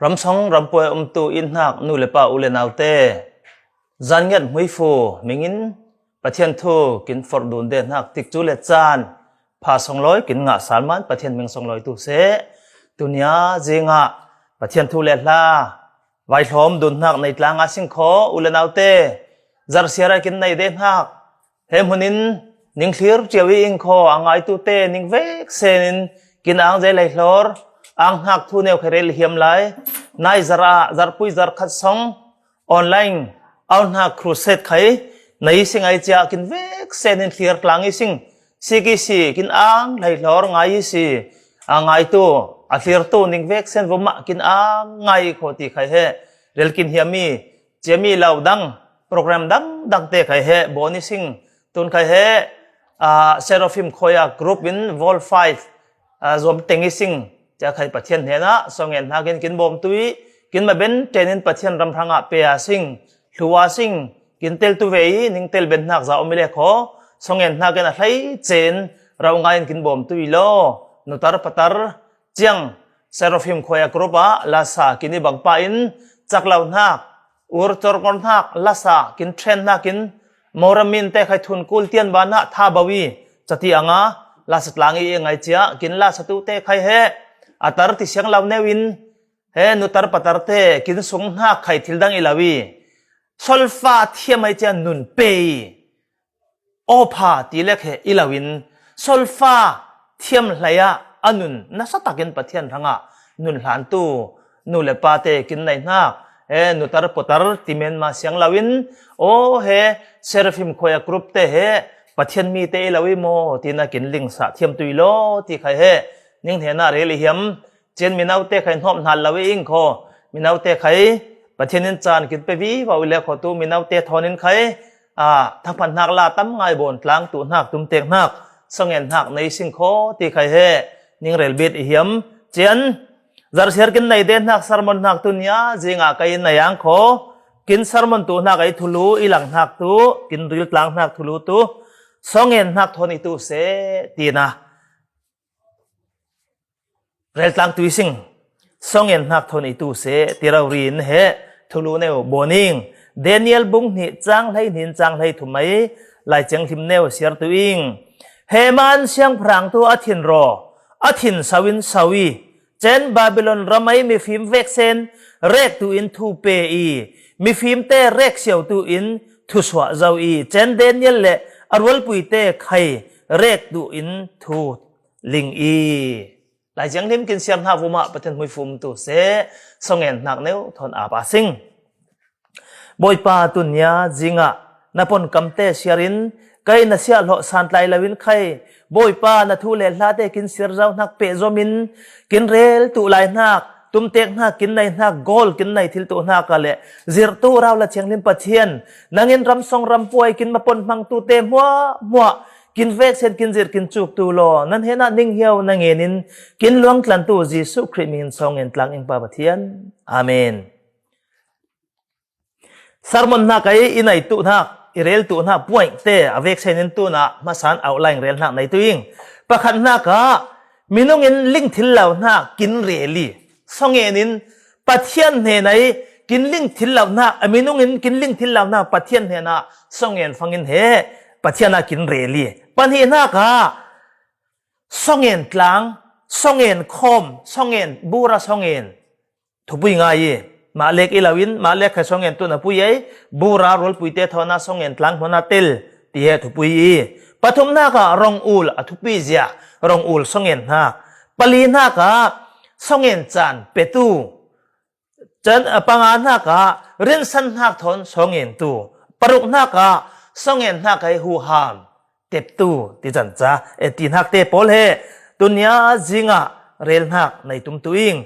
รำสองรำป่วยตูอินหักนูเลปาอุเลนเอาเตจันเงินไม่ฟูมิงินประเทศทูกินฟอร์ดูนเดนหักติกจูเลจานพา200กินงะสารมันประเทศเมือง200ตูเสตุเนียเจงะประเทศทูเลลาไวทอมดุนหักในกลางอาสิงโคอุเลนเอาเตจาร์เซียร์กินในเดนหักเฮมุนินนิงคลีร์เจวิอิงโคอังไอตูเตนิงเวกเซนินกินอังเจไลลอร์อังหักทูเนวเคเรลเฮียมไลนายจาร์ปุยจาร์คัดซองออนไลน์เอาหนักครูเซตไขในสิ่งไอเจ้ากินเวกเซนินเคลียร์กลางสิ่งสิกิสิกินอังไลลอร์ไงสิอังไอตัวอัคลีร์ตัวนิงเวกเซนวมะกินอังไงโคติไขเฮเรลกินเฮียมีเจมีเหล่าดังโปรแกรมดังเตะไขเฮบอนิสิ่งตุนไขเฮเซโรฟิมโคยากรุ๊ปวินวอลไฟรวมเต็งสิ่งจะใครประเทศเห็นนะส่งเงินหากินบ่มตุยกินมาเป็นเจนินประเทศรำพังเปียสิ่งลัวสิ่งกินเตลตุเวย์นิ่งเตลเป็นนักจะอมิเลขอส่งเงินหากันอะไรเจนเราไงกินบ่มตุยโลนุตารปัตรเจียงเซโรฟิมโคยากรุ๊ปลาซากินบังปาอินจากเหล่านักอุรจรกรนักลาซากินเทรนนักกินมอรามินเตะใครทุนกุลเตียนบานะท่าบวีจะที่อ่างลาสตลางอีไงเจ้ากินลาสตุเตะใครเฮอัตรติเสียงเหล่าเนวินเฮนุตรปัตรเตะกินสงหักใครทิลดังอิลาวีโซลฟาเทียมไอเจ้านุนเปย์โอภาตีเล็กเฮอิลาวินโซลฟาเทียมไหลอะอันนุนนัสตักินปะเทียนทั้งะนุนหลานตูนุเลปาเตกินในนักเฮนุตรปัตรติเมนมาเสียงเหล่าวินโอเฮเซรฟิมโคยกรุ๊ปเตเฮปะเทียนมีเตอิลาวิโมตีนักกินลิงสะเทียมตุยโลตีใครเฮนิ่งเห็นน่าเรลิเฮียมเจนมีนาวเตะใครหอมหันลาวิงโคมีนาวเตะใครประเทศนินจานกินไปวิว่าวิเลขตูมีนาวเตะทอนินใครทั้งพันหักลาตั้มไงบนกลางตุนหักตุ้มเตะหักส่งเงินหักในสิ่งโคตีใครเฮนิ่งเรลบิดเฮียมเจนจาร์เชียร์กินในเดนหักสารมันหักตุนยาจิงอากัยในยังโคกินสารมันตุนหักไอทุลูอีหลังหักตุกินริลกลางหักทุลูตุส่งเงินหักทอนิตุเสตีนะเรื่องต่างตัวสิ่งส่งเงินหักทนอีตูเสที่เราเรียนเฮทุลุเนวโบนิงเดนิเอลบุงนี่จังให้นินจังให้ถุไมไล่จังทิมเนวเสียตัวอิงเฮมันเสียงพรางตัวอาทินรออาทินสวินสวีเจนบาบิลอนรำไมมีฟิล์มเวกเซนเรกตัวอินทูเปอีมีฟิล์มเตเรกเสียวตัวอินทุสวะเจ้าอีเจนเดนิเอลเล่อรวลปุยเตไข่เรกตัวอินทูลิงอีหลายจังทิมกินเสียงหาวุมะประเทศมุยฟุมตุเสส่งเงินหนักเนวทนอาบาสิงบอยปาตุนยาจิงะนับปนกำเตเสียรินไกนัสยาหล่อสันไลลาวินไข่บอยปานัทุเลลาเตกินเสียร์เจ้านักเปโซมินกินเรลตุไลนักตุมเตกนักกินในนักโกลกินในทิลตุนักกะเลจิรตูเราละเชียงลิมปัทเทียนนางเงินรำทรงรำป่วยกินมาปนมังตุเตมัวกินเวกเซนกินจิรกินจุกตูโลนั่นเห็นนั่นนิ่งเหี่ยวนางเงินินกินหลวงกลันตูจิสุคริมินทรงเงินกลางอิงปาปะเทียนอาเมนสารมันนักไออินัยตุนักอิเรลตุนักป่วยเตอเวกเซนินตุนักมาสานเอาไลน์เรลนักในตัวเองประคันนักมีน้องเงินลิงทิลเหล่านักกินเรลีทรงเงินินปะเทียนเห็นไหนกินลิงทิลเหล่านักมีน้องเงินกินลิงทิลเหล่านักปะเทียนเห็นนะทรงเงินฟังเงินเฮปะเทียนนักกินเรลีปัญหาหน้าก็ส่งเงินกลางส่งเงินคมส่งเงินบูราส่งเงินทุบปุยง่ายมาเล็กอีลาวินมาเล็กแค่ส่งเงินตัวน่ะปุยบูรารอลปุยเตทอนาส่งเงินกลางหัวหน้าเตลที่เหตุปุยปฐมหน้าก็รองอูลทุบปุยเสียรองอูลส่งเงินหน้าปลีหน้าก็ส่งเงินจันเปตูจันปังอาหน้าก็เรียนสันหักทนส่งเงินตัวปรุกหน้าก็ส่งเงินหน้าก็หูหามเต็บตู้ที่จันจ้าตีนักเตะโพลเฮตุนยาจิงะเรลนักในตุ้มตุอิง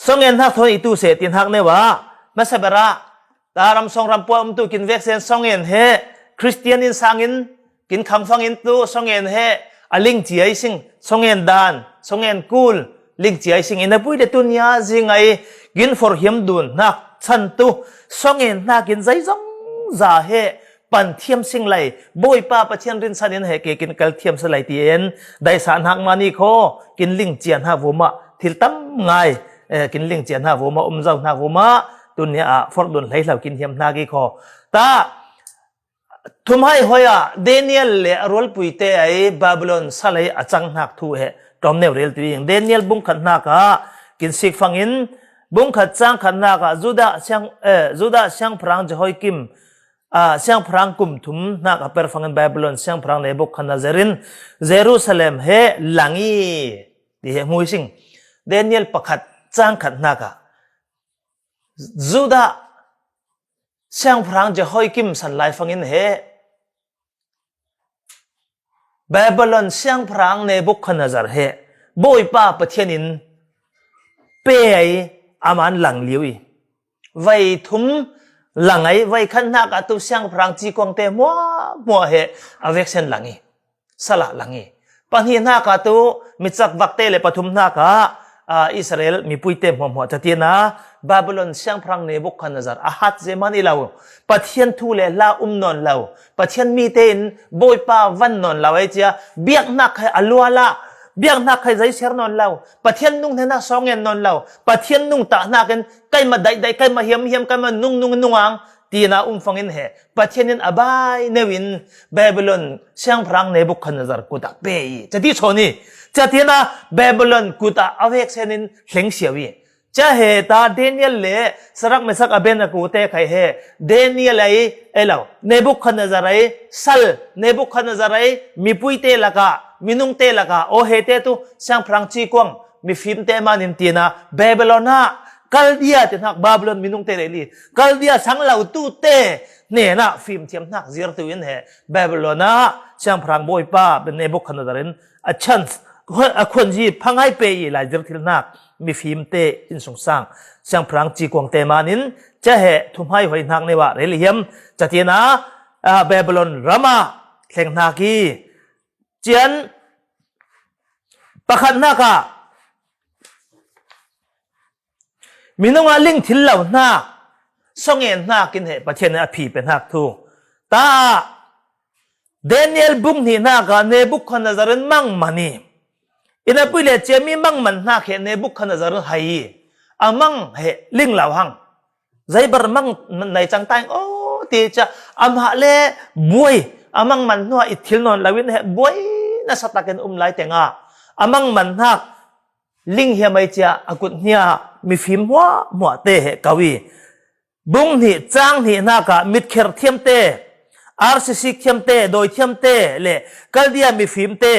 ส่งเงินนักทนอีตู้เสตีนักเนวะมาสับระตารำส่งรำปัวตุกินเวกเซนส่งเงินเฮคริสเตียนินสังอินกินคำฟังอินตู้ส่งเงินเฮอลิงเจียสิงส่งเงินดานส่งเงินกูลลิงเจียสิงอินปุยเดตุนยาจิงไอกินฟอร์เฮียมดุนนักชันตุส่งเงินนักกินใจจงจ่าเฮปันเทียมสิ่งไหลบอยป้าประเทียนรินสันเฮเกกินกัลเทียมสไลตีเอ็นได้สารหักมานีโคกินลิงเจียนหักวุมะทิลตั้มไง กินเลี้ยงเจียนหน้าวัวมาเจ้าหน้าวัวมาตุนเนี่ยฟอร์ดุนไหลเหล่ากินเทียมนากีคอตาทุมให้หอยเดนิเอลเล่รอลปุยเตไอบาบิลอนสลายอาจังนักทูเหตอมเนวเรลตีเดนิเอลบุ้งขันนักกินสิกฟังอินบุ้งขัดจังขันนักจูดาเชียงพรางจะหอยกิมเชียงพรางกุมทุมนักเปิดฟังอินบาบิลอนเชียงพรางในบุกขันนาเซรินเยรูซาเล็มเฮหลังอีดีเหมุยสิงเดนิเอลประคัดจังขันนักจูดาเชียงพรางจะหอยกิมสันไลฟังอินเฮบาบิลอนเชียงพรางในบุกขันนาซาเฮบ่อยป้าประเทศนินเป้ไออามันหลังเลี้ยวอีไว้ทุ่มหลังไอไว้ขันนักตุเชียงพรางจีกวางเตมัวเฮอเวกเซนหลังอีสละหลังอีปัญหานักตุมิจักวักเตเลปฐุมนักอิสราเอลมีปุยเตมัวจะเตียนะบาบิลอนเชียงพรางในบุกขันนาซาอาฮัดเจมันอีเหล่าประเทศทูเลลานอนเหล่าประเทศมีเตนบ่อยป้าวันนอนเหล่าไอเจ้าเบียกนักให้อลัวละเบียงนักใครใจเสียนอนเล่าปะเทียนนุ่งเทน่าสองเงินนอนเล่าปะเทียนนุ่งตาหน้ากันใกล้มาได้ใกล้มาเหี่ยมใกล้มานุ่งอังตีน่าฟังอินเหปะเทียนนั้นอบายเนวินบาบิลอนเชียงพรางในบุกขันนาซาร์กุตาเปย์จะที่โชนี่จะที่น่าบาบิลอนกุตาอเวกเซนินเฮงเสียวีจะเหตุเดนิเอลเล่สรักไม่สักอเบนกูเตะใครเหเดนิเอลไอเอลาวในบุกขันนาซาร์ไอซัลในบุกขันนาซาร์ไอมีปุยเตละกะมินุงเตละกะโอเฮเตตุเชียงพรางจีกวงมีฟิล์มเตมานินตีนะบาบิลอนกัลเดียเตนักบาบิลอนมินุงเตเรลีกัลเดียสังเหล่าตู้เตเนี่ยนะฟิล์มเทียมนักเสียร์ตัวอินเหบาบิลอนเชียงพรางบ่อยป้าเป็นในบุกขันนาซาร์อัชันส์คนจีพังให้เปย์หลายเดือนที่นักมีฟิล์มเตอินสงสารเชียงพรางจีกวงเตมานินจะเหทุมให้หอยนักในว่าเรลิเฮียมจะเทียนะบาบิลอนรามาแข่งนากีเจียนประคันนักมีน้องลิงทิลเหล่านักส่งเงินนักกินเหประเทศนั้นผีเป็นนักทูตาเดนิเอลบุ้งนี่นักเนบุกขันนาซาร์มั่งมันนี่อินาปุยเลเจมีมั่งมันนักเหเนบุกขันนาซาร์ไฮอามั่งเหลิงเหล่าหังใจบาร์มั่งในจังตังโอ้ตีจะอามาเลบวยอามั่งมันนัวอิทิลนอนลาวินเหบวยน่าสตักกันไลเตงาอามังมันนักลิงเฮียไม่เจ้าอากุฎเนี่ยมีฟิล์มหัวเตะกวีบุ้งนี่จางนี่นักมิดเคิร์เทียมเตะRCCเทียมเตะโดยเทียมเตะเล่กัลเดียมีฟิล์มเตะ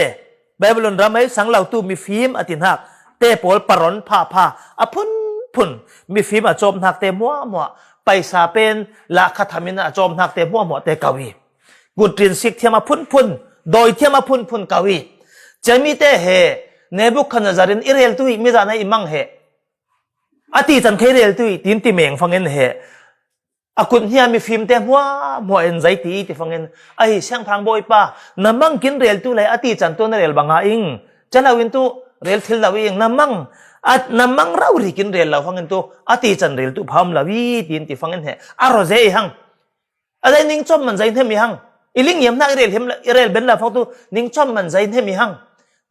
บาบิลอนรามัยสังเหล่าตู้มีฟิล์มอตินักเตะปอลปรอนผ้าอพุ่นมีฟิล์มอจอมนักเตะมัวไปซาเป็นละคาทามินอจอมนักเตะมัวเตะกวีกุฎรินสิกเทียมพุ่นโดยเทียมพุ่นกวีจะมีเตเหเนบุคนาซารินอิเรลตุยมิจานะอิมังเหอติจันเคเรลตุยตินติเมงฟังเงินเหอากุนเฮียมีฟิล์มเตมัวเอ็นใจตีติฟังเงินไอเชียงพรางบ่อยป้าน้ำมังกินเรลตุเลยอติจันตัวนเรลบางอิงจะลาวินตุเรลทิลลาวิงน้ำมังเราริกินเรลลาฟังเงินตุอติจันเรลตุพามลาวิตินติฟังเงินเหอารอเซหังอะไรนิ่งจอมมันใจเทมีหังอีลิงยามนักเรลเบนลาฟังตุนิ่งจอมมันใจเทมีหัง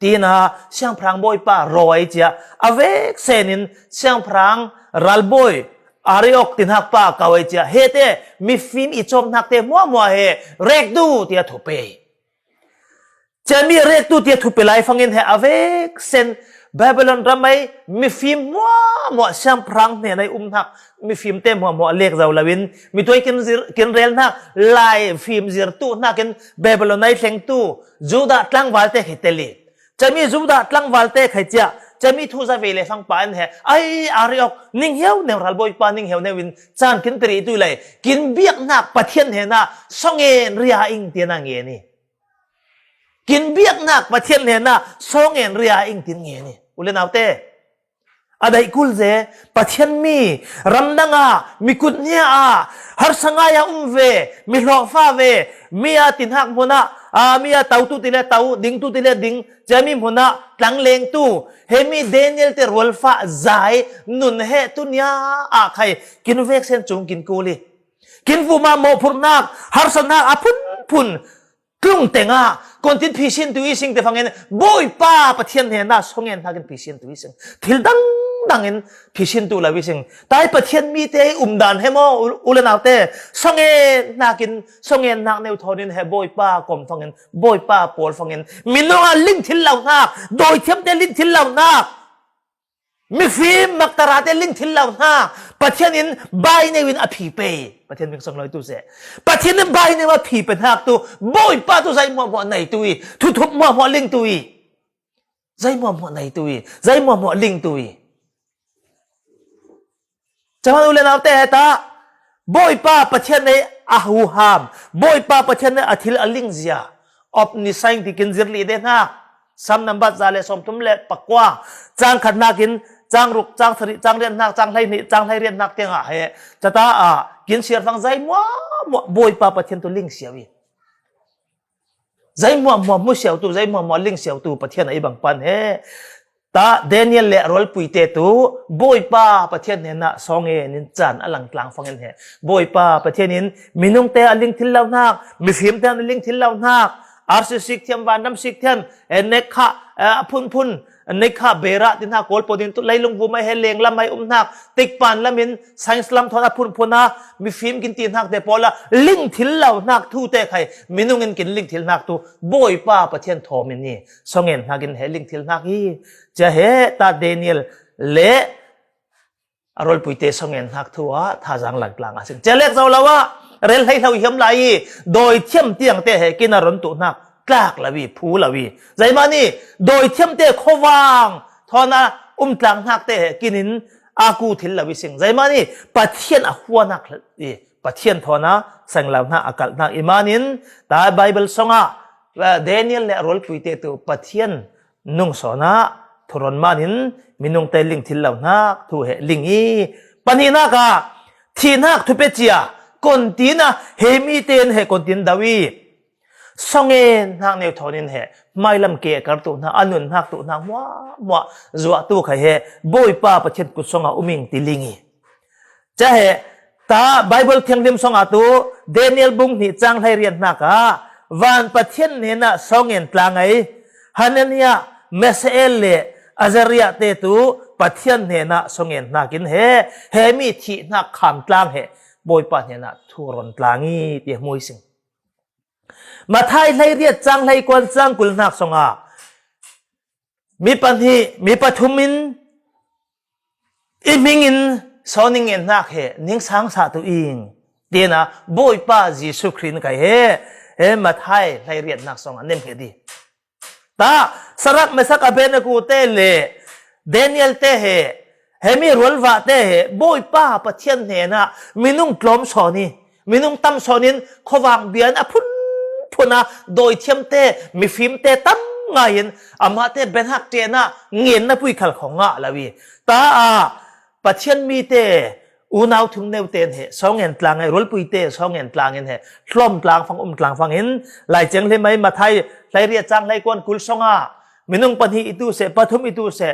ตีน่าเชียงพรางบ่อยป้ารอยเจ้าอเวกเซนินเชียงพรางรัลบ่อยอาริอกตินหักป้ากาวเจ้าเฮเตมีฟิล์มอีจอมนักเตมัวเฮเรกดูเตียทุเปจะมีเรกดูเตียทุเปไลฟังเงินเฮอเวกเซนบาบิลอนรามัยมีฟิล์มมัวเชียงพรางเนี่ยในนักมีฟิล์มเต็มมัวเล็กเจ้าลาวินมีตัวกินเรลนักไลฟิล์มซิร์ตูนักกินบาบิลอนในเซงตูจูดาตั้งวาลเตฮิเตลีจะมีจูดาตั้งวาลเตใครจะมีทูซาเวเลฟังปานเหไออาริอกนิ่งเหี่ยวเนวรัลบอยปานิ่งเหี่ยวเนวินจานกินตรีตุเลยกินเบียกนักปะเทียนเฮน่ะส่งเงินเรียอิงเตียนังเงินนี่กินเบียกนักปะเทียนเฮน่ะส่งเงินเรียอิงเตียนเงินนี่อุเลนเอาเต้ada ikul ze pathian mi ramdanga mikut nia har sangaya umve mi hlofa ve mia tinhak mona mia tautu tile tau ding tu tile ding jami mona tlangleng tu hemi daniel te rolfa zai nun he tu nia khai kinvek sen chung kin kuli kinfu ma mo phurnak har sanak apun pun klung tenga kontin pishin tu ising te fangen boy pa pathian he na songen hagen pishin tu ising thildang ดังอินพิชินตุลาวิสิงตายประเทศมีเตดันเฮโมอุลนาวเตสงเงนักินสงเงนักเนวทอนินเฮบอยป้ากลมฟังอินบอยป้าปอลฟังอินมินว่าลิงทิลเหล่านักโดยเทียมเตลิงทิลเหล่านักมิฟิมมักตาราเตลิงทิลเหล่านักประเทศนี้ใบในวินอภิเปประเทศนี้ส่งลอยตัวเสประเทศนี้ใบในว่าผีเป็นหักตัวบอยป้าตัวใจมัวในตัวทุบมัวลิงตัวใจมัวในตัวใจมัวลิงตัวจะมาดูแลเราแต่ตาบอยป้าประเทศในอาหูฮามบอยป้าประเทศในอาทิลอลิงเซียอบนิสัยที่กินซิร์ลีเดน่าซ้ำนำบัตรซาเลสมทุมเล่ปักว่าจางขัดนากินจางรุกจางสริจางเรียนนักจางไล่นี่จางไล่เรียนนักเตียงอ่ะเฮจะตากินเสียฟังใจมัวบอยป้าประเทศตัวลิงเสียวีใจมัวเสียวตัวใจมัวลิงเสียวตัวประเทศไหนบางปันเฮตาเดนิเอลเล่รอลปุยเตตูบอยป้าประเทศนี้นะสองเงินจันอลังกลางฟังเงินเหบอยป้าประเทศนี้มินุงเตอลิงทิลเหล่านักมิฟิมเตอลิงทิลเหล่านักอาร์ซิสิกเทียมวานน้ำสิกเทียมเนคาพุนเนคาเบระที่น่าโกลปดินตุไลลงวัวไม่เฮเลงละไม่นักติกปานละมินไซน์สลัมทอนาพุนมีฟิล์มกินตีนักเดปอละลิงทิลเหล่านักทูเตะใครมินุงเงินกินลิงทิลนักทูบอยป้าประเทศทอมินนี่สองเงินนักกินเฮลิงทิลนักฮีจะเฮตาเดนิเอลเละอารมณ์ปุยเตสองเงินนักทัวท่าจังหลังกลางสิ่งจะเล็กเจ้าละว่าเรลให้เราเยี่ยมไหลโดยเทียมเตียงเตะให้กินอารมณ์ตุนักกลากละวีผูละวีใจมานี่โดยเทียมเตะขวางทอนะกลางนักเตะกินินอากูทิลละวิสิงใจมานี่ปะเทียนอหัวนักเลยปะเทียนทอนะสังลาวนักอากาศนักอิมานินแต่ไบเบิลสงะว่าเดนิเอลและรอลปุยเตตัวปะเทียนนุ่งสนะทรนมานินมินุงเตลิงทิลลาวนักทูเหลิงอีปนีนักทีนักทุเปจียคนตีนะเฮมีเตนเฮคนตีนดาวีสงเงินนักเนวทอนินเฮไม่ลำเกะกับตัวนักอนุนนักตัวนักมัวจัวตัวใครเฮบอยป้าประเทศกุศลอุมิงติลิงีจะเฮตาไบเบิลเทียงดิมสงอาตัวเดนิเอลบุงนี่จังให้เรียนนักวันประเทศนี้นะสงเงินกลางไงฮันเนียเมสเอลเลอาจาริยเตตูประเทศนี้นะสงเงินนักกินเฮมีที่นักขามกลางเฮบอยป้าเนี่ยนะทุรนกลางอีเดียมวยสิงมาไทยไล่เรียดจังไล่กวนจังกุลนักสงอามีปัญหามีปฐุมินอิมิงินสอนิงเงินนักนิ่งสังสาตุอิงเดียนะบอยป้าจีสุครินกันมาไทยไล่เรียดนักสงอาเน้นเหดีตาสรักไม่สักอเบนกูเตเลเดนิเอลเตเฮมีรัลวาเตบอยป้าประเทศเนี่ยนะมินุงกลมสอนี่มินุงตั้มสอนินขวางเบียนอพุนโดยเทียมเตมีฟิล์มเตตั้มไงเห็นอามาเตเป็นหักเจนะเงินนะปุยขลของงะละวีตาประเทศมีเตอุณาวถึงเนวเตนสองเงินกลางไงรัลปุยเตสองเงินกลางเงินคล่อมกลางฟังกลางฟังเห็นหลายเจงเลยไหมมาไทยไล่เรียจังไล่กวนกุลสงามินุงปัญหาitu se pathum itu se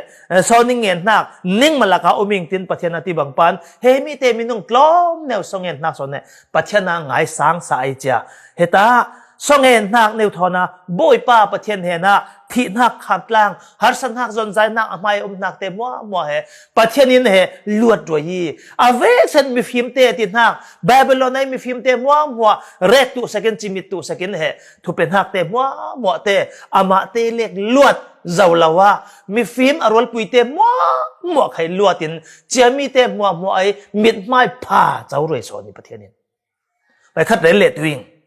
soning yen nak ning malaka oming tin pathena ti bangpan he mi te minung klom neu songen nak sonne pathena ngai sang sa ai cha heta songen nak neu thona boi pa pathen he na thi nak khat lang har san nak zon zai nak amai nak te mo he pathenin he luat roi hi ave sen mi phim te ti nak babylon ai mi phim te mo re tu second chimit tu second he thu pen hak te mo te ama te lek luat giàu là wa mi phim arol pui te mo khai luatin chiami te mo ai mit mai pha chau roi so ni pathianin pai khat le le tuing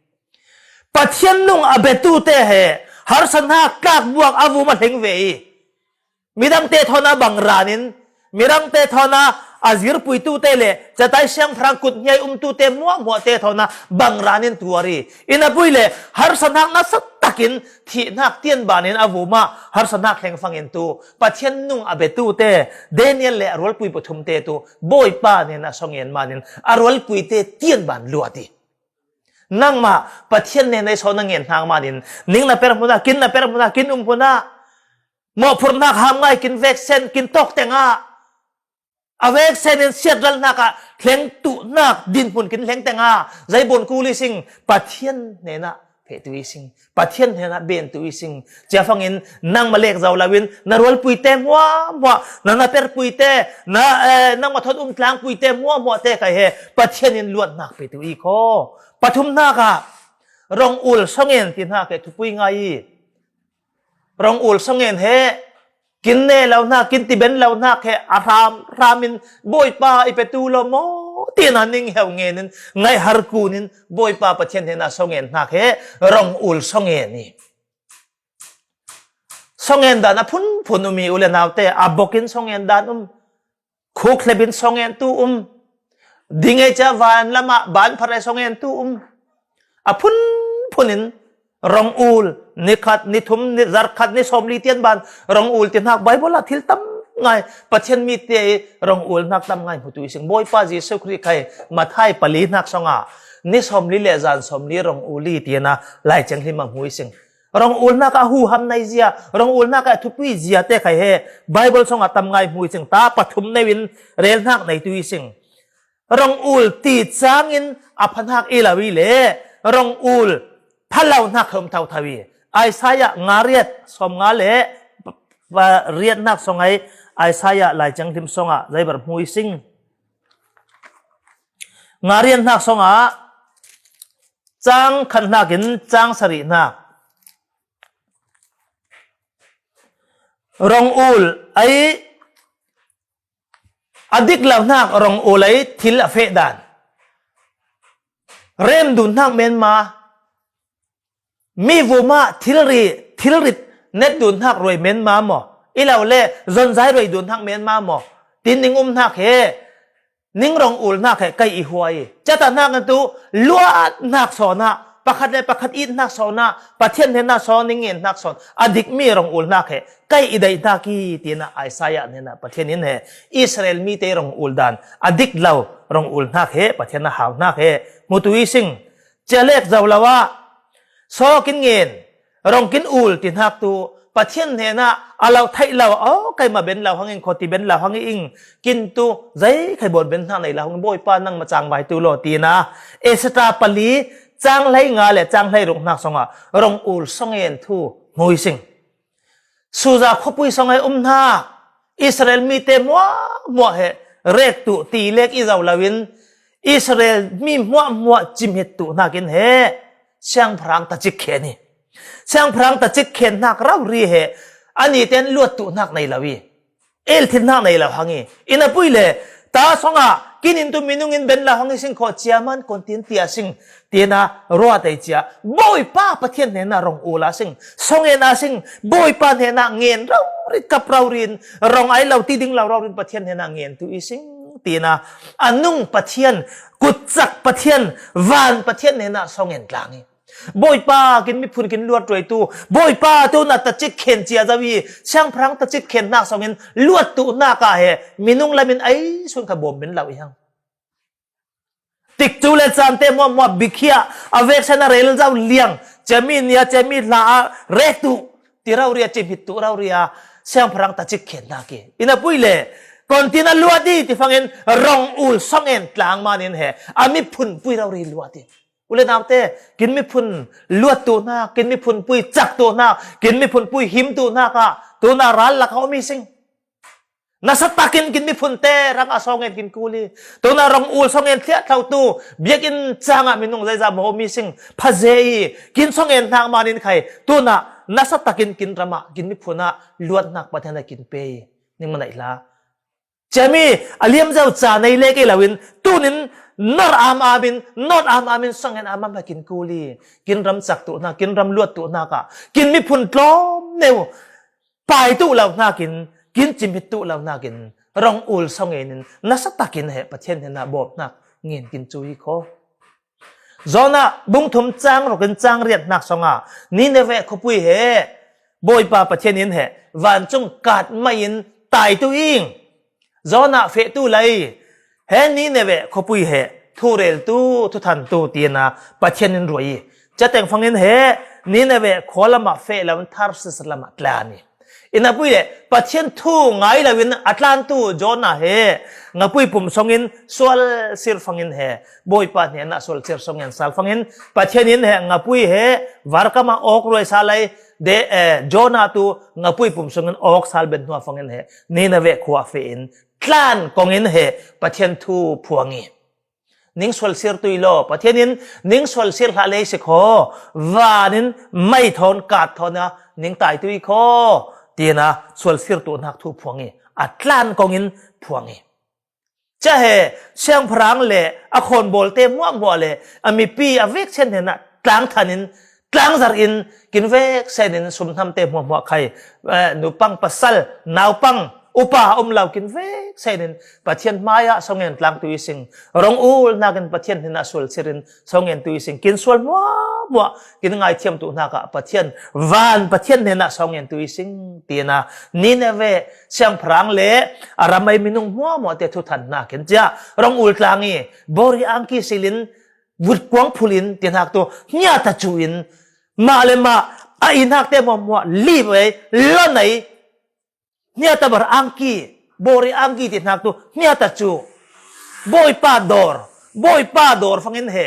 pathian nung abetu te he har sanha kak buak avu ma theng ve midang te thona bangranin mirang te thona azir pui tu te le chatai siang phrang kut nyai tu te mo te thona bangranin tuari ina pui le har sanha na sat takin thi nak tian banin avuma har sanak heng fangin tu pathian nung abetu te Daniel le arol pui pathum te tu boy pa ne na songen manin arol pui te tian ban luati nang ma pathian ne nei sonang en hang manin ning na per muna kin puna mo phurna ham ngai kin vaccine kin tok tenga avek senen siadal naka thleng tu nak din pun kin thleng tenga zai bon ku li sing pathian ne na เพตุอิสิงปัทยันเฮนะเบนตุอิสิงจะฟังอินนั่งมาเล็กเจ้าลาวินนารวลปุยเตมัวนาเปรปุยเตนั่งมาทดกลางปุยเตมัวเตใครเฮปัทยันอินล้วนนักเพตุอิโคปฐุมนักะรองอุลสงเงินที่นักทุปุยไงรองอุลสงเงินเฮกินเน่เราหน้ากินติเบนเราหน้าแค่อารามนบอยป้าไอเปตูโลโมตีนันนิงเฮวเงินไงฮาร์กูนินบอยป้าประเทศเฮน่าสงเงินหน้าแค่รองอุลสงเงินนี่สงเงินดานะพุนมีอุเลนาวเตอบบกินสงเงินดานคุกเลบินสงเงินตูดิ่งเอจ้าวานละมาบานพระสงเงินตูพุนินรองอูลนิขัดนิทุมนิจารขัดนิสมลิเตียนบานรองอูลที่นักไบเบิลทิลตั้มไงปัจเจนมีเตยรองอูลนักตั้มไงผู้ตุยสิงบอยป้าจีสุครีใครมาไทยปลีนักสงะนิสมลิเลจานสมลิรองอูลีเตียนะไล่จังที่มังหุยสิงรองอูลนักหูฮัมในเจียรองอูลนักทุปีเจียเตใครเฮไบเบิลสงะตั้มไงหุยสิงตาปฐุมในวินเรลนักในตุยสิงรองอูลตีจางอินอภันหักเอลาวิเลรองอูลพะเลานักเขมเท่าทวีไอซายะงาเรียดสมงาเละว่าเรียดนักสงไอซายะหลายจังทิมสงะใจแบบมุยซิงงาเรียนนักสงะจังขันนักินจังสรินักรองอูลไออดิกเหล่านักรองอูลไอทิลเฟดานเริ่มดุนนักเมียนมามีวูมาทิลริดเน็ตดุนหักรวยเมียนมาหมออีเหล่าเล่จนใจรวยดุนหักเมียนมาหมอตินนิงหักเฮนิงรองอุลหักเฮไกอีหวยจะตัดหักกันตัวลวดหักสอนะประคัดเลยประคัดอินหักสอนะประเทศเห็นหักสอนิงเงินหักสอนอดิกมีรองอุลหักเฮไกอีได้หักกีตีนะไอซายะเนี่ยนะประเทศนี้เนี่ยอิสราเอลมีเตรองอุลดันอดิกเหล่ารองอุลหักเฮประเทศน่ะหาวหักเฮมุตุวิสิงเจเล็กเจ้าละว่าโซกินเงินรองกินอูลตินหักตัวประเทศเฮนะเราไทยเราใครมาเป็นเราหังเองคนที่เป็นเราหังเองกินตัวใจใครบ่นเป็นทางไหนเราหังบ่อยป้านั่งมาจางใบตัวโลตีนะเอสตาปลีจางไล่งาเลยจางไล่รองนักสงะรองอูลสงเงินทูมวยสิงสุจาขบุยสงเงินนาอิสราเอลมีเต็มมัวเหเรกตุตีเล็กอิจาวลาวินอิสราเอลมีมัวจิมเหตุนักินเฮช่างพรางตะจิกเขนี่ช่างพรางตะจิกเขนนักเราเรียเหอันนี้เต้นลวดตุนักในลาวีเอลทินนักในลาหังอีอินาปุยเลตาสงะกินอินตุมินุงินเป็นลาหังอีสิงขอเจียมันคนตีนเตียสิงเตียนะรัวใจเจียบ่อยป้าประเทศเนน่ารองอูลาสิงสงเงินอาสิงบ่อยป้าเนน่าเงินเราริดกับเราเรียนรองไอเราตีดิ่งเราเรียนประเทศเนน่าเงินตุอีสิงตีนะอันนุ่งประเทศกุดจักประเทศวันประเทศเนน่าสงเงินกลางนี่บ่อยป้ากินไม่พูนกินลวดรวยตู้บ่อยป้าตัวน่ะตะจิกเข็นเจียจะวีช่างพรังตะจิกเข็นนักสองเงินลวดตู้หน้ากาเหมินุงละมินไอส่วนขบวมเป็นเราอย่างติกจูเลจานเตมัวบิเคียอเวกชนะเรลเจ้าเลี้ยงจะมีเนียจะมีลาเรตุที่เราเรียกจิมิตุเราเรียช่างพรังตะจิกเข็นนักอินาปุยเล่ก่อนที่นั่นลวดดีที่ฟังเงินรองอูลสองเงินกลางมาเนี่ยอามิพุนปุยเราเรียลวดดีอุเลนาวเต้กินไม่พุนลวดตัวหน้ากินไม่พุนปุยจักตัวหน้ากินไม่พุนปุยหิมตัวหน้าค่ะตัวหน้าร้านละเขามีสิ่งนัสตักินไม่พุนเต้รักอาซองเงินกินกูลีตัวหน้ารองอูลซองเงินเทียเท่าตัวเบียกินจางอ่ะมินุงใจจะโมมีสิ่งพะเจกินซองเงินทางมานินใครตัวหน้านัสตักินระมากินไม่พุนอ่ะลวดหนักประเทศกินเปย์นี่มันไหนล่ะจะมีอเลียมเจ้าจ่าในเล็กเอลาวินตัวนี้นอดอามินสังเกตอามากินกูลีกินรำจักตัวนากินรำลวดตัวนากะกินมิพุนล้อมเนวปลายตัวเรานากินจิมิตัวเรานากินรองอุลสังเกตนัสตักินเหประเทศเนนาบอกนักเงินกินจุยโคจอนะบุ้งทุ่มจางเรากินจางเรียนนักสงะนี่เนเวขบุยเหบอยปาประเทศนี้เหวันจงกัดไม่ยินตายตัวเองจอนะเฟตุไลเฮนี่เนเวขบุยเฮทูเรลตูทุทันตูเตียนะประเทศนี้รวยจะแต่งฟังนี้เฮนี่เนเวขอละมาเฟลวันทาร์สสละมาตลานี in apui le pathian thu ngai lawin atlantu jona he ngapui pum songin swal sir fangin he boy pa ne na swal sir songin sal fangin pathianin he ngapui he warkama ok roi salai de jona tu ngapui pum songin ok sal ben nuwa fangin he ni na ve khwa fe in tlan kongin he pathian thu phuangi ning swal sir tuilo pathianin ning swal sir hale se kho wanin mai thon kat thona ning tai tui kho tina swal sir tu nak thu phuangi atlan kongin phuangi cha he siang phrang le a khon bolte mo le ami pi avek chen na tlang thanin tlang zar in kin vek senin sum tham te mo khai nu pang pasal naw pang upa lau kin vek senin pathian maya songen tlang tu sing rong ul nagan pathian hina sul sirin songen tu sing kin sul mo kin ngai thiam tu na ka pathian van pathian hina songen tu sing tina ni ne ve siang phrang le aramai minung mo te thu than na kin ja rong ul tlangi bori angki silin vut kwang phulin tin hak tu nya ta chuin ma le ma a in hak te mo li ve lo nai nia ta bar angki bori angki ti nak tu nia ta chu boy pa dor fangin he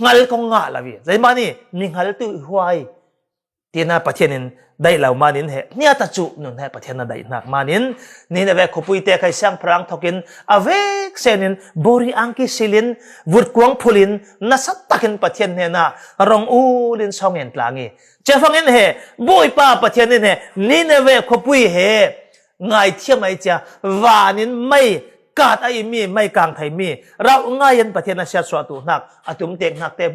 ngal kong nga lawi zai mani ni ngal tu huai tina pathianin dai lau manin he nia ta chu nun he pathiana dai nak manin ni na ve khopui te khai sang prang thokin avek senin bori angki silin vut kwang phulin na sat takin pathian he na rong ulin songen tlangi che fangin he boy pa pathianin he ni na ve khopui he ngai thiam ai cha wanin mai kat ai mi mai kang thai mi rau ngayan pathiana sia swa tu nak atum tek nak te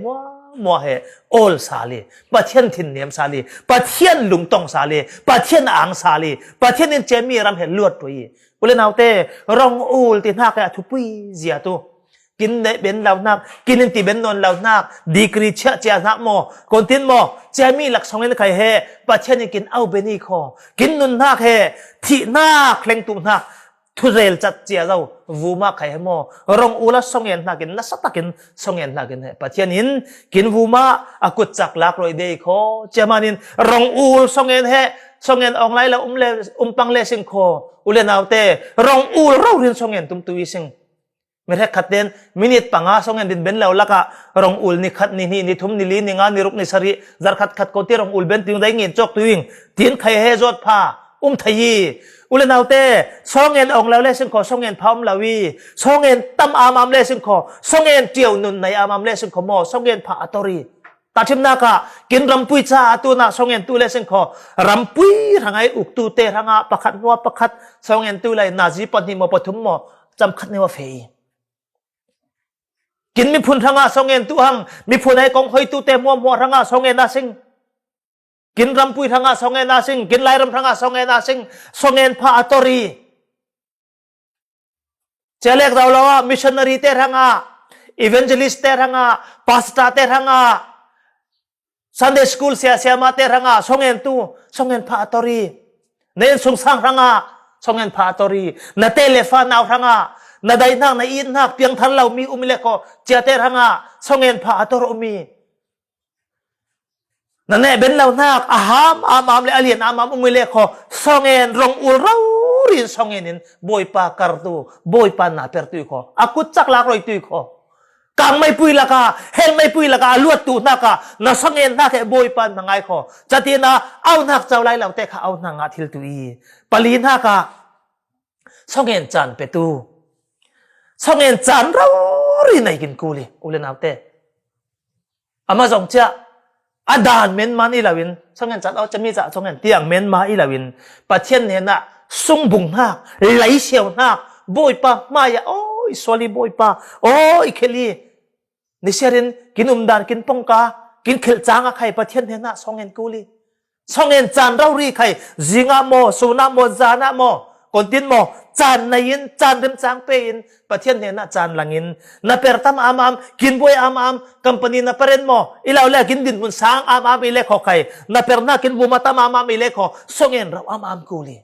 mo he all sali pathian thin niam sali pathian lungtong sali pathian ang sali pathian in chemi ram he luat tui ule naute rong ul ti nak a thupui zia tu kin ne ben lau nak kin ti ben non lau nak degree cha nak mo kontin mo chemi lak songen khai he pathian kin au beni kho kin nun nak he thi nak kleng tu nak thu rel chat chia zau vuma khai mo rong ula songen nakin na satakin songen nakin he pathianin kin vuma akut chak lak roi dei kho chemanin rong ul songen he songen onglai la umpang le sing kho ule naute rong ul ro rin songen tum tui sing mere khaten minute panga songen din ben law laka rong ul ni khat ni thum ni li ni nga ni ruk ni sari zar khat ko ti rong ul ben ting dai ngin chok tuing tin khai he zot pha thai ule naute songen ong law le sing kho songen pham lawi songen tam amam le sing kho songen tiau nun nai amam le sing kho mo songen pha atori tachim naka kin rampui cha tu na songen tu le sing kho rampui rangai uk tu te ranga pakhat wa pakhat songen tu lai naji pani mo pathum mo cham khat ne wa fei kin mi phun ranga songen tu hang mi phun ai kong hoi tu te mo ranga songen na sing kin rampui ranga songen na sing kin lai ram ranga songen na sing songen pha atori chelek dawlawa missionary te ranga evangelist te ranga pastor te ranga Sunday school sia ma te ranga songen pha atori nen sung sang ranga songen pha atori na telephone naw ranga na dai nak na in nak piang than lau mi umile ko chia te ranga songen pha ator umi na ne ben lau nak amam le alien amam umile ko songen rong ul rau rin songenin boy pa kartu boy pa na pertu ko akut chak lak roi tu ko kang mai pui laka hel mai pui laka luat tu naka na songen nak e boy pa na ngai ko chatina au nak chaw lai lau te kha au na nga thil tu i palin ha ka songen chan pe tu songen chan rau ri nai kin kuli ulen autte ama jong cha adan men man ilawin songen chan au chami cha songen tiang men ma ilawin pathian ne na sung bung ha lai siau na boy pa maya oi soli boy pa oi kheli niserin kinum dan kin pongka kin khel changa khai pathian ne na songen kuli songen chan rau ri khai zinga mo suna mo zana mo kontin mo chan nain chan rim chang pein pathian ne na chan langin na pertam amam kin boy amam company na paren mo ilaw la kin din mun sang amam ile kho khai na perna kin bumata amam ile kho songen raw amam kuli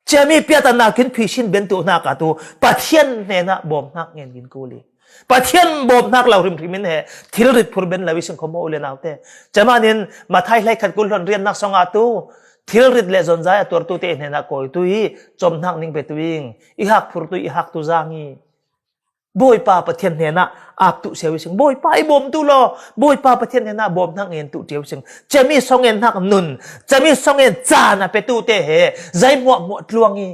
chami piata na kin phishin ben tu na ka tu pathian ne na bom nak ngen kin kuli ปะเทียนบ่มนักเราริมริมินเหทิลริดพูดเป็นลาวิสิงคโมเลนเอาเตจะมานินมาไทยไล่ขัดกุลเรียนนักสงอาตูทิลริดเลจนใจตัวตุเตเนนักโอยตุยจมนักนิ่งไปตุยิงอีหักพูดตุยอีหักตุจางีบ่อยป้าปะเทียนเนนะอาบตุเสียวิสิงบ่อยป้าไอ้บ่มตุโลบ่อยป้าปะเทียนเนนะบ่มนักเงินตุเสียวิสิงจะมีสองเงินนักนุนจะมีสองเงินจานะไปตุเตเหใจหมวกลวงงี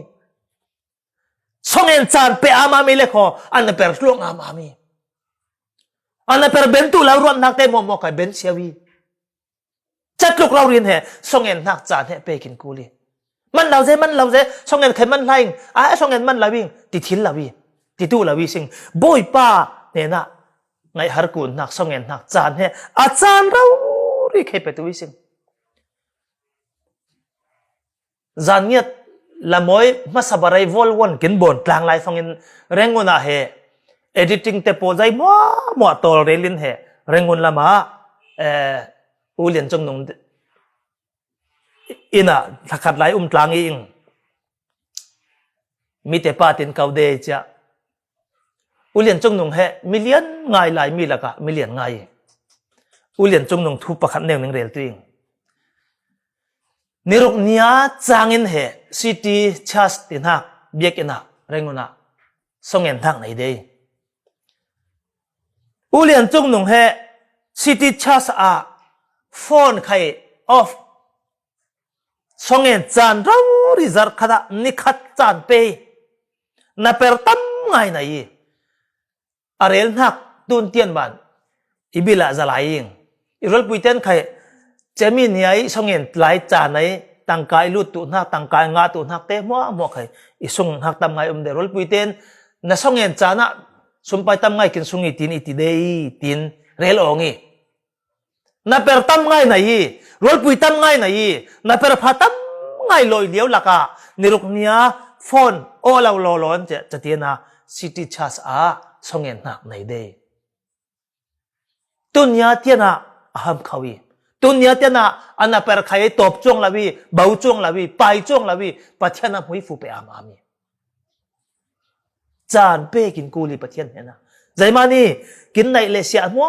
สองเงินจานไปอามามีเลขออันนั้นเป็นลวงอามามีอันนั้นเป็นเบนตุเรารวนนักเตะมอมอกไอเบนเชียวีจัดลูกเราเรียนเหรอส่งเงินนักจานเหรอไปกินกูเลยมันเราเจส่งเงินใครมันไล่ส่งเงินมันลาวิ่งติดทิ้งลาวิ่งติดตู้ลาวิ่งบ่อยป้าเนี่ยนะไงฮาร์กูนักส่งเงินนักจานเหรออาจารย์เราเรียกให้ไปตัววิ่งจานเงี้ยละมวยมาสบายวอลวันกินบนกลางไลฟ์ส่งเงินเร่งงนะเหรอediting te po jai mo tol relin he rengun lama ulian chong nong ina thakat lai tlang ing mi te patin kau de cha ulian chong nong he million ngai lai mi laka million ngai ulian chong nong thu pakhat neu ning rel tuing nirok nia changin he city chas tin hak biek ina renguna songen thak nei dei ulian chung nung he city chas a phone khai off songen chan rau rizar khada nikhat chan pe na per tam ngai nai arel nak tun tian ban ibila zalaing irol puiten khai chemin yai songen lai chan nai tangkai lut tu nak tangkai nga tu nak te mo khai isung hak tam ngai de rol puiten na songen chana sumpay tam ngay kin sungi tin iti day tin rel ongi na per tam ngay na yi rol pui tam ngay na yi na per pha tam ngay loi liao laka niruk nia phone o law lo lon cha tina city chas a songen nak nei de tunya tiana aham khawi tunya tiana ana per khai top chong lawi bau chong lawi pai chong lawi pathana hui fu pe amamiจานเป้กินกูลีประเทศเนี่ยนะใจมานี่กินในเลเซียมั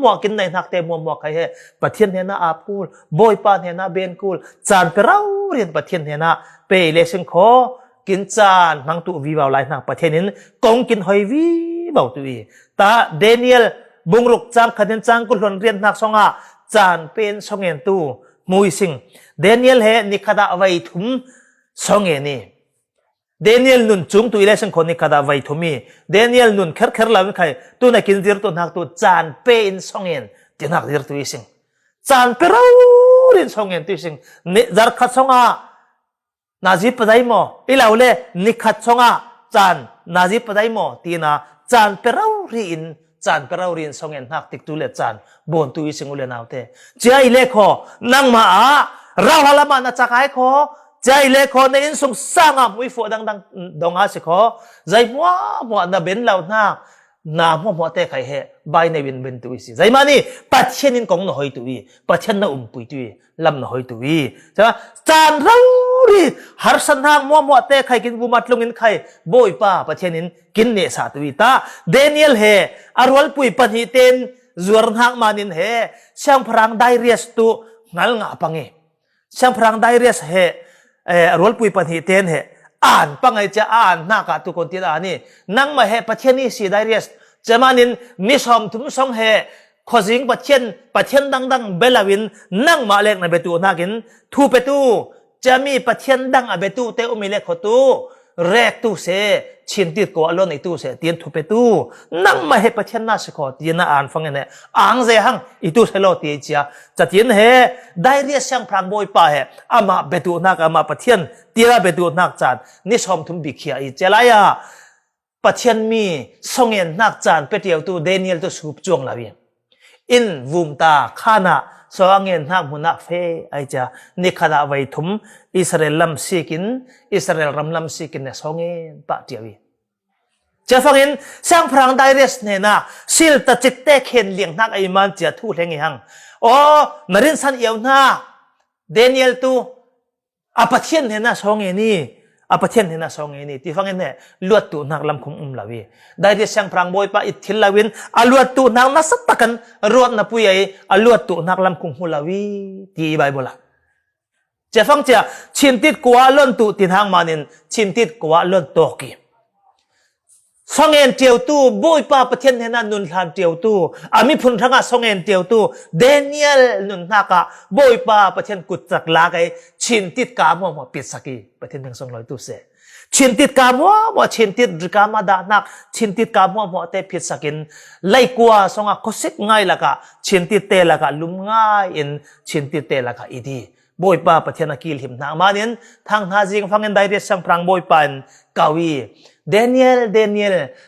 วกินในนักเตะมัวใครเหรอประเทศเนี่ยนะอาบกูลบอยปานเนี่ยนะเบนกูลจานเปเราเรียนประเทศเนี่ยนะเป้เลเซียนขอกินจานมังตุวีบาวไลน์นักประเทศนี้กงกินหอยวีบาวตุวีตาเดนิเอลบุงรุกจามขันจางกุลหลนเรียนนักสงอาจานเป็นสงเงินตู้มุยสิงเดนิเอลเฮนิคดาไว้ถุมสงเงินนี่เดนิเอลนุนจุงตุอิเลสังคนนี้คดาไว้ทุมีเดนิเอลนุนเคร์ลาวินใครตัวนักกินดิร์ตัวนักตัวจานเป็นสงเงินที่นักดิร์ตัวสิงจานเปรารินสงเงินตัวสิงนี่จาร์ขัดสงอานาจิปได้หมออีเหล่าเล่นิขัดสงอาจานนาจิปได้หมอตีน่าจานเปรารินจานเปรารินสงเงินนักติดตัวเล็จานบนตัวสิงอุเลนเอาเตเจ้าอีเล่ขอนั่งมาเราฮาลามานาจักไอขอใจเล็กคนในอินสงสร้างอ่ะวิฟูดังดงอาสิขอใจมัวน่ะเป็นเหล่าน้ามัวเตะใครเหใบในเป็นตัวสิใจมานี่ปัจเจนินกงหน่อยตัวปัจเจนน่ะปุยตัวลำหน่อยตัวใช่ไหมจานเราดิหาสันทางมัวเตะใครกินกุมัดลงกินใครบ่อยป้าปัจเจนินกินเนื้อสัตว์ตาเดนิเอลเหอารวลปุยปัจจิเตนจวนหักมานินเหช่างพรังไดเรียสตุงัลงาปังเอช่างพรังไดเรียสเหรวลปุยปฏิเทนเหอ่านปังไอจะอ่านนักตุคนที่อ่านนี่นั่งมาเหประเทศนี้สีได้เรียสจะมานินนิสมทุมสองเหขอสิงประเทศดังเบลาวินนั่งมาเล็กในเบตูนักินทูเปตูจะมีประเทศดังอเบตูเตอุมิเล็กขตูแรกตูเสชินติดกว่าล้นในตู้เสเตียนทูเปตูนั่งมาเหประเทศน่าสกอตีนอ่านฟังกันเนี่ยอ่างเสียหังอีตู้เสโลตีเจียจะเตียนเหได้เรียกช่างพรางบอยป่าเหอามาเบตูนักอามาประเทศตีระเบตูนักจานนิสมทุมบิขียอีเจลายาประเทศมีส่งเงินนักจานเปเตียวตูเดนิเอลตูสูบจวงลาวีอินวุมตาขานะสว่างเงินนักมุนักเฟไอจ้านิคดาไว้ทุมอิสราเอลลำซีกินอิสราเอลรำลำซีกินเนี่ยส่งเงินปะเดียวีจะฟังเห็นสร้างพลังไดเรสเนี่ยนะสิลตัดจิตเตะเข็นเลี้ยงนักไอมันจะทูเลี้ยงยังโอ้นรินสันเอวนาเดนิเอลตูอาปัทเทียนเนี่ยนะส่งเงินนี่ a pathian hena song ni ti fangin he luat tu nak lam khum lawi dai ri sang prang boy pa it thil lawin a luat tu nak na sat takan ruat na pui ai a luat tu nak lam khum hulawi ti bible che fang cha chin tit kwa lon tu tin hang manin chin tit kwa lon toki songen tieu tu boy pa pathian hena nun hlan tieu tu ami phun thanga songen tieu tu Daniel nun naka boy pa pathian kut chak la kai chin tit ka mo pit saki pathian heng song loi tu se chin tit ka mo chin tit rika ma da nak chin tit ka mo te pit sakin lai kwa songa khosik ngai laka chin tit te laka lum ngai in chin tit te laka idi boy pa pathian akil him na manin thang ha jing fangen dai re sang prang boy pan kawi Daniel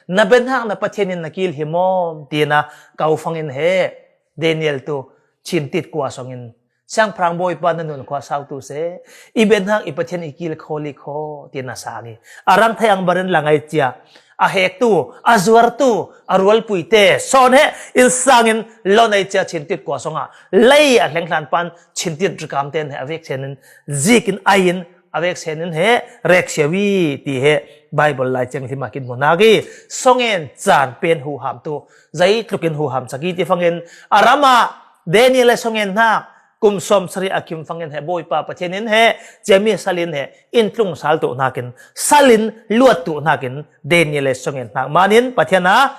na ben hang na pathianin nakil himom tina kau fangin he Daniel tu chintit kwa songin sang prang boy pa nanun kwa sau tu se iben hang ipathian ikil kholi kho tina sangi arang thayang baran langai chia a hek tu azuar tu arwal puite son he in sangin lonai chia chintit kwa songa lei a lenglan pan chintit rikam ten he avek senin zikin ayin avek senin he rek sewi ti he Bible lai chang thi makin monagi songen chan pen hu ham tu zai trukin hu ham chaki ti fangen arama Daniel songen na kum som sri akim fangen he boy pa pachenin he jemi salin he intlung sal tu nakin salin luat tu nakin Daniel songen na manin pathena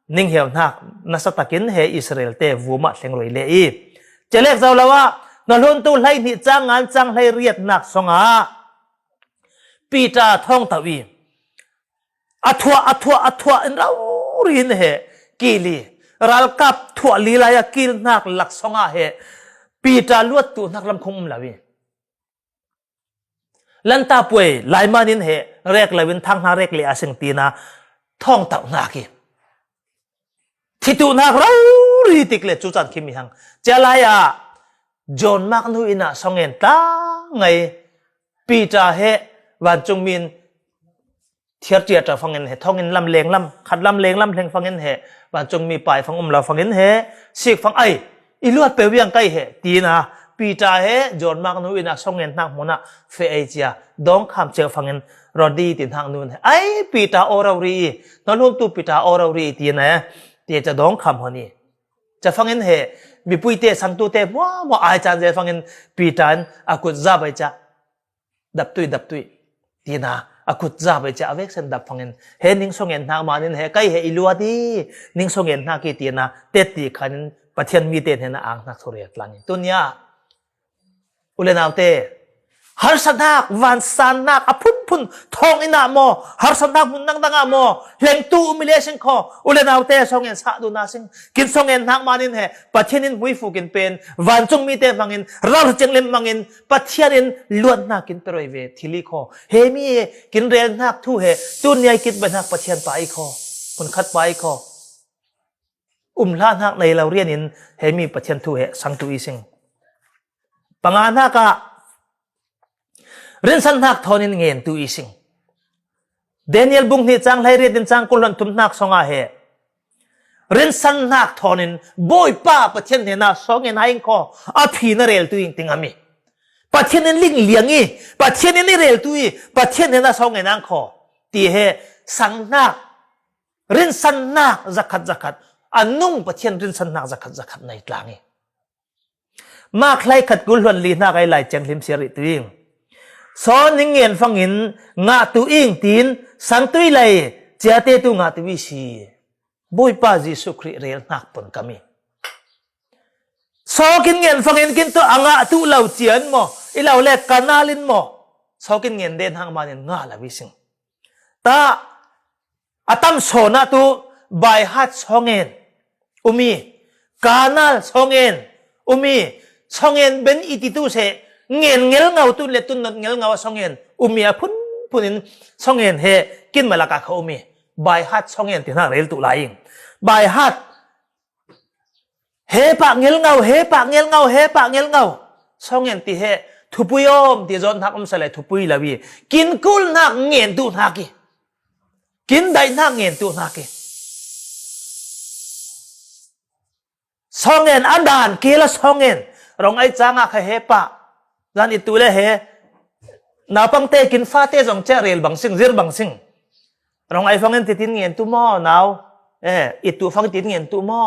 ning heu nak nasatakin he Israel te vuma thengroi le i chelek zawlawa nalhun tu lai ni changan chang lai riat nak songa Peter thong tawi athwa in rin he kili ral kap thua lilaya kil nak lak songa he Peter luat tu nak lam khum lawi lanta pwe laimanin he rek lawin thang na rek le asing tina thong tau naki thitu nak ri tikle chu chan khimi hang chalaya John Mark nu ina songen ta ngai Peter he wan chung min thiar tia ta fangen he thongin lam leng lam khat lam leng lam leng fangen he wan chung mi pai fang la fangen he sik fang ai iluat pe wiang kai he tina Peter he John Mark nu ina songen nak mona fe ai chia dong kham che fangen rodi tin hang nun he ai Peter orauri no lum tu Peter orauri tina ti cha dong kham honi cha fangen he mi puite sang tu te mo ai chan je fangen Peter akut za bai cha dap tui tina akut za bai cha avek sen dap fangen he ning songen na manin he kai he iluati ning songen na ki tina te ti khanin pathian mi te hena ang nak thore tlang tunya ulenaute har sanak van sanak apun thong ina mo har sanak mun nang danga mo leng tu humiliation kho ulenaute songen sa du na sing kin songen nak manin he pathianin hui fu kin pen van chung mi te mangin ral chenglem mangin pathianin luat na kin peroi ve thili kho he mi kin rel nak thu he tunya kit banak pathian pai kho kun khat pai kho la nak nei lo rianin he mi pathian thu he sang tu ising pangana ka rin san nak thonin ngen tu ising Daniel bung ni chang lai rin chang kulon tum nak songa he rin san nak thonin boy pa pathian ne na songen haing kho a phi na rel tu ing tingami pathian nen ling liangi pathian ne rel tu i pathian ne na songen ang kho ti he sang nak rin san nak zakat anung pathian rin san nak zakat nai tlangi ma khlai khat gul hon li na kai lai chang lim seri tuing son ning yen fangin nga tu ing tin sang tui lai chia te tu nga tu wi si boy pa Jesu Christ rel nak pon kami so kin yen fangin kin to anga tu lau chian mo ilau le kanalin mo so kin yen den hang manin nga la wi sing ta atam sona tu by heart songen umi kanal songen umi songen ben iti tu se ngel ngau tu le tun ngel ngau songen umia punin songen he kin malaka kho umi by heart songen ti na rel tu laing by heart he pa ngel ngau songen ti he thupuyom ti zon thak sale thupui lawi kin kul nak ngen tu naki kin dai nak ngen tu naki songen adan kila songen rong ai changa kha he pa dan itu le he นาปังเตกินฟ้าเตจงเจริญบังซิงซิร์บังซิงรองไอฟังเงินติดเงินตุมอนาวอิตุฟังติดเงินตุมอ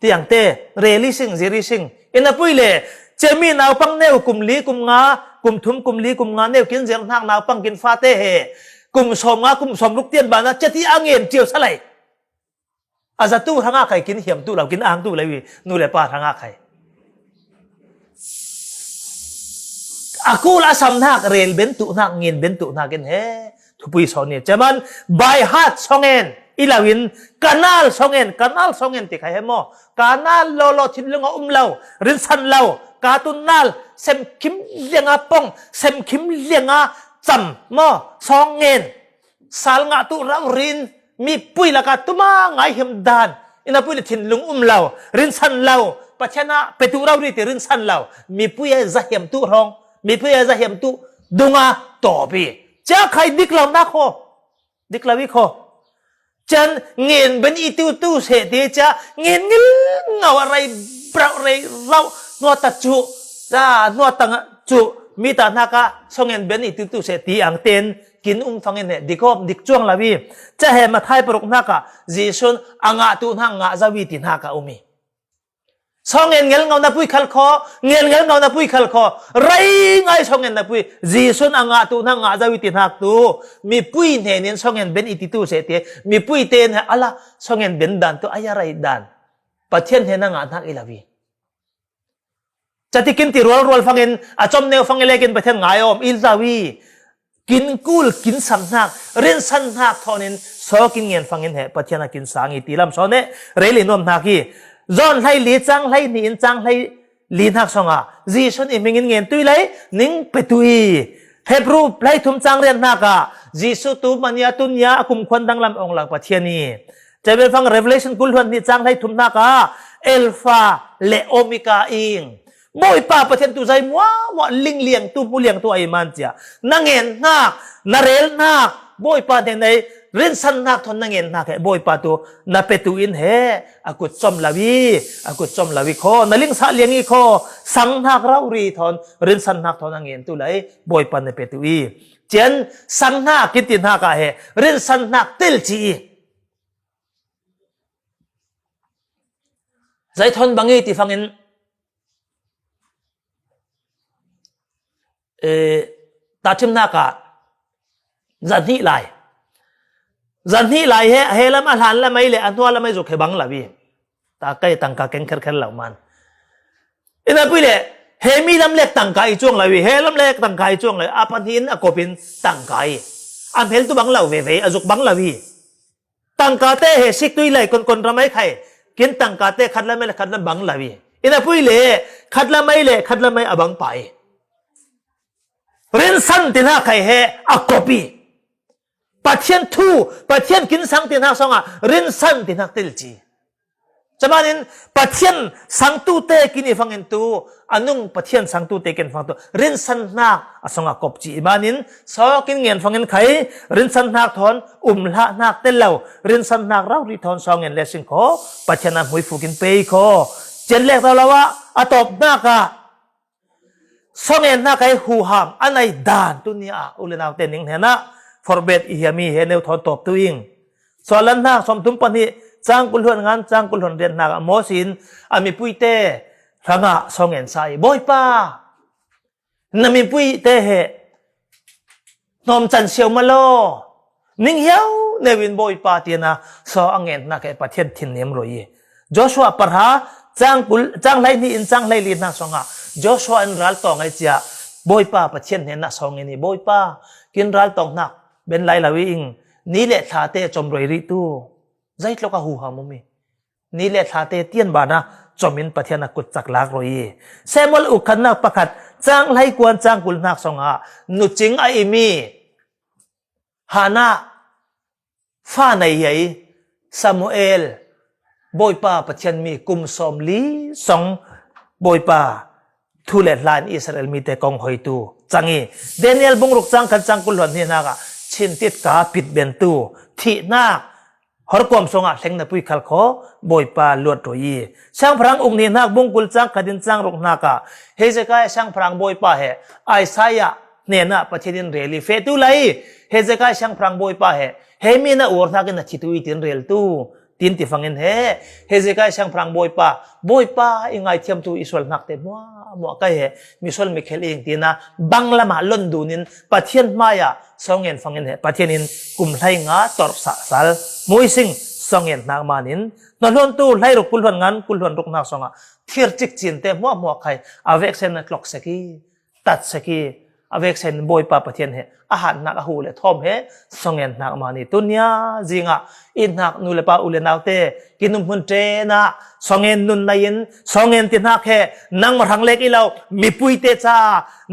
ที่อย่างเตเรลิซิงซิริซิงอินาปุยเล่เจมีนาวปังเนวกุมลีกุมงากุมทุมกุมลีกุมงาเนวกินเสียงทางนาวปังกินฟ้าเตเฮกุมสมงากุมสมลุกเตียนบานะเจที่อ่างเงินเจียวสลายอาจจะตู้ทางอาใครกินเหี่ยมตู้เรากินอ่างตู้เลยวินู่นเลยป้าทางอาใครaku lah samnak rel bentuk nak ngin bentuk nak gen he thupui sone jaman by heart songen ilawin kanal songen ti khai hemo kanal lolo thinlunga umlau rin san lau katun nal sem kim lenga pong sem kim lenga cham mo songen sal nga tu rau rin mi pui la ka tuma ngai hem dan ina pui thinlung umlau rin san lau pachana petu rau ri ti rin san lau mi pui za hem tu rongมีเพื่อจะเห็นตุดุงาต่อปีจะใครดิกลำนักโคดิกลาวิโคจันเงินเป็นอีตู้เศรษฐีจะเงินเงาอะไรเปล่าอะไรเรานวดตัดจุจ้านวดตังจุมีแต่นักะส่งเงินเป็นอีตู้เศรษฐีอ่างเต็นกินฟังเงินเนี่ยดิกอบดิกจ้วงลาวิจะเห็นมาไทยปรุกนักะจีซุนอ่างตุนังงาจาวิตินักะอุมีสองเงินเงาหน้าปุยขัลคอเงินเงาหน้าปุยขัลคอไรไงสองเงินหน้าปุยจีซุนอ่างตุนังอาจาวิตินักตูมีปุยเนี่ยสองเงินเป็นอิติตุเสตีมีปุยเตนเนี่ยอะไรสองเงินเป็นดันตัวอายอะไรดันประเทศเนี่ยนังอาทักอิลาวีจะที่กินที่รัวฟังเงินอาจอมเนวฟังเงินเล็กินประเทศไงอมอิลซาวีกินกูลกินสันนักเรียนสันนักทอนินสอกินเงินฟังเงินเหประเทศนักกินสังอิติลำสอนเนี่ยเรลินอมนักีจอนให้ลีจังให้นินจังให้ลีนักสงะจีชนอิมิงเงินตุยเลยนิ่งเปตุยเฮบรูไล่ทุ่มจังเรียนนักะจีสุตุมันยาตุนยาคุมควันดังลำองหลังประเทศนี้จะเป็นฟัง Revelation กุลวันนิจังให้ทุ่มนักะเอลฟาเลโอมิกาอิงบ่อยป้าประเทศตุใจมัวลิงเลียงตุผู้เลียงตัวไอ้มันเจ้านั่งเงินนักนาเรลนักบ่อยป้าในเรื่องสันนักทนนั่งเงินนักแค่บ่อยป้าตัวนับเปตุอินเฮอากุจอมลาวีโคนั่งลิงสัตเลี้ยงอีโคสังนักเรารีทนเรื่องสันนักทนนั่งเงินตัวเลยบ่อยป้าในเปตุอีเจนสันนักกินตินนักเฮเรื่องสันนักเตลจีใจทนบางทีที่ฟังเงินตาชิมนักจันนี่ไหลเฮละมาหันละไม่เลยอันตัวละไม่จุกเฮบังละวีตาใกล้ตังกาเก่งแค่เหล่ามันอินาปุยเลยเฮมีลำเล็กตังกาอีจ้วงละวีเฮลำเล็กตังกาอีจ้วงเลยอาพันหินอากบินตังกาอันเพลตุบังละเวอจุกบังละวีตังกาเตเฮสิกตุยเลยคนรำไม่ใครกินตังกาเตขัดละไม่ขัดละบังละวีอินาปุยเลยขัดละไม่อบังไปเรียนสั้นติน่าใครเฮอากบีปัจเจียนทูปัจเจียนกินสังติน่าสองเรียนสั้นติน่าเตลจีจะมาเนี่ยปัจเจียนสังตูเตกินฟังเงินตูอันนุ่งปัจเจียนสังตูเตกินฟังตูเรียนสั้นนักสองกบจีมาเนี่ยสอกินเงินฟังเงินใครเรียนสั้นนักทอนละนักเตลเลวเรียนสั้นนักเรารีทอนสองเงินเลสิงโคปัจเจียนนั้นหุยฟูกินเปย์โคเจนเล็กเราละว่าอตบนักสองเงินนักไอ้หูหามอันไหนด่านตุนี้อุเลนเอาเต็นนิงเห็นนะforbet ihami he neu thon top tuing solan na som tum pani chang kulhon ngan chang kulhon ren na mosin ami puite ranga songen sai boy pa nami puite he nom chan siau malo ning hiao nevin boy pa tiana so angen na ke pathian thin nem roi joshua parha chang lai ni in chang lai li na songa joshua an ral tong ai chia boy pa pathian ne na song ni boy pa kin ral tong naเป็นไรละวิ่งนี่แหละทาเตจอมรวยริตูใจเราก็หูหามุมีนี่แหละทาเตเตียนบานะจอมินปะเทียนักกุจักลากรวยเซมอลอุคันนักประคัดจ้างไล่กวนจ้างกุลนักสงะนุจิงไอมีฮานาฟ้าในใหญ่ซามูเอลบอยป้าปะเทียนมีกุมสมลีสองบอยป้าทุเลตลานอิสราเอลมีแต่กองหอยตูจังงี้เดนิเอลบงรุกจังกันจังกุลวันนี่นักชินติดกาปิดเบนตูที่นักฮอร์กอมสงะเซ็งนับปุยขัลโคบอยปาลวดรอยช่างพรังองค์นี้นักบงกุลจังขัดินจังรุกนักเฮเจกายช่างพรังบอยปาเฮไอซายะ เนี่ยนะประเทศนี้เรลีเฟตุเลยเฮเจกายช่างพรังบอยป้าเฮมีนะอวดทักกันนะชิตุยตินเรลตูตินติฟังเงินเฮเจกายช่างพรังบอยป้ายังไงเทียมตูอิสราเอลนักเตมัวก็มิสวลมิเคลเองตีนะบังละมาลอนดูนินประเทศมายาสองเงินฟังเงินประเทศนี้กุมไทยงาตอร์สัลมวยสิงสองเงินนักมานินนนลตูไล่รุกกุลวันงานกุลวันรุกนักสองอ่ะเทียร์จิกจินเตมัวใครอเวกเซนกลอกสกีตัดสกีอเวกเซนบอยป้าประเทศอาหารนักหูเลทอมสองเงินนักมานิตุนยาจิงอ่ะอินนักนูเลป้าอุเลนาวเตกินุมุนเจนะสองเงินนุนนายินสองเงินตินักนังมาทางเล็กอีเรามีปุยเตจา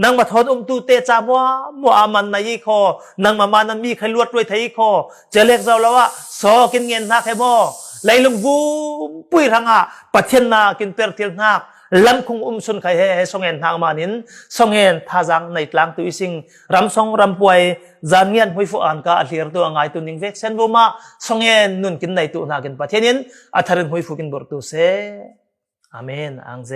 นังมาทอนตูเตจามัวอามันนายคอนังมามันมีใครลวดด้วยไทยคอเจเล็กเราแล้วว่าสอกินเงินนักบ่ไล่ลงบูปุยรังอ่ะประเทศนากินเปรเทียนนักลำคงสุนใครสองเงินทางมานินสองเงินท่าจังในกลางตัวสิงรำสองรำป่วยจานเงินหุยฟูอันกาอัลเลียร์ตัวง่ายตัวนิ่งเวกเซนบูมาสองเงินนุนกินในตัวนากินประเทศนี้อัฐรินหุยฟูกินบอร์ตัวเซอเมนอังเจ